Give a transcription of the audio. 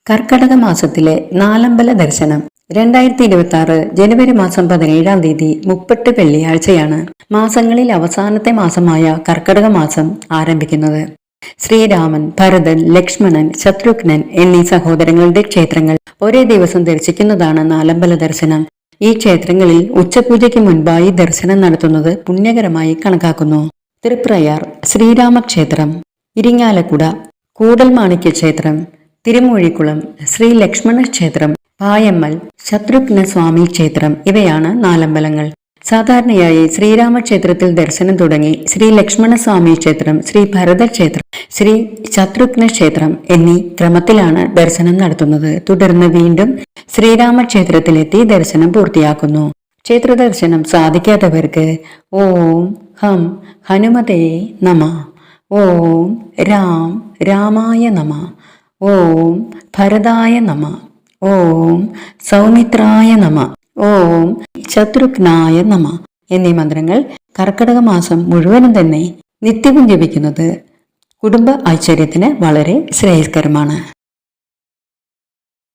കർക്കടക മാസത്തിലെ നാലമ്പല ദർശനം 2026 ജനുവരി മാസം 17-ാം തീയതി 30 വെള്ളിയാഴ്ചയാണ് മാസങ്ങളിൽ അവസാനത്തെ മാസമായ കർക്കടക മാസം ആരംഭിക്കുന്നത്. ശ്രീരാമൻ, ഭരതൻ, ലക്ഷ്മണൻ, ശത്രുഘ്നൻ എന്നീ സഹോദരങ്ങളുടെ ക്ഷേത്രങ്ങൾ ഒരേ ദിവസം ദർശിക്കുന്നതാണ് നാലമ്പല ദർശനം. ഈ ക്ഷേത്രങ്ങളിൽ ഉച്ചപൂജയ്ക്ക് മുൻപായി ദർശനം നടത്തുന്നത് പുണ്യകരമായി കണക്കാക്കുന്നു. തൃപ്രയാർ ശ്രീരാമക്ഷേത്രം, ഇരിങ്ങാലക്കുട കൂടൽമാണിക്യ ക്ഷേത്രം, തിരുമൂഴിക്കുളം ശ്രീ ലക്ഷ്മണ ക്ഷേത്രം, പായമ്മൽ ശത്രുഘ്ന സ്വാമി ക്ഷേത്രം ഇവയാണ് നാലമ്പലങ്ങൾ. സാധാരണയായി ശ്രീരാമക്ഷേത്രത്തിൽ ദർശനം തുടങ്ങി ശ്രീ ലക്ഷ്മണസ്വാമി ക്ഷേത്രം, ശ്രീ ഭരത ക്ഷേത്രം, ശ്രീ ശത്രുഘ്ന ക്ഷേത്രം എന്നീ ക്രമത്തിലാണ് ദർശനം നടത്തുന്നത്. തുടർന്ന് വീണ്ടും ശ്രീരാമക്ഷേത്രത്തിലെത്തി ദർശനം പൂർത്തിയാക്കുന്നു. ക്ഷേത്ര ദർശനം സാധിക്കാത്തവർക്ക് ഓം ഹം ഹനുമതേ നമ, ഓം രാം രാമായ നമ, ഓം ഭരതായ നമ, ഓം സൗമിത്രായ നമ, ഓം ശത്രുഘ്നായ നമ എന്നീ മന്ത്രങ്ങൾ കർക്കടക മാസം മുഴുവനും തന്നെ നിത്യവും ജപിക്കുന്നത് കുടുംബ ഐശ്വര്യത്തിന് വളരെ ശ്രേയസ്കരമാണ്.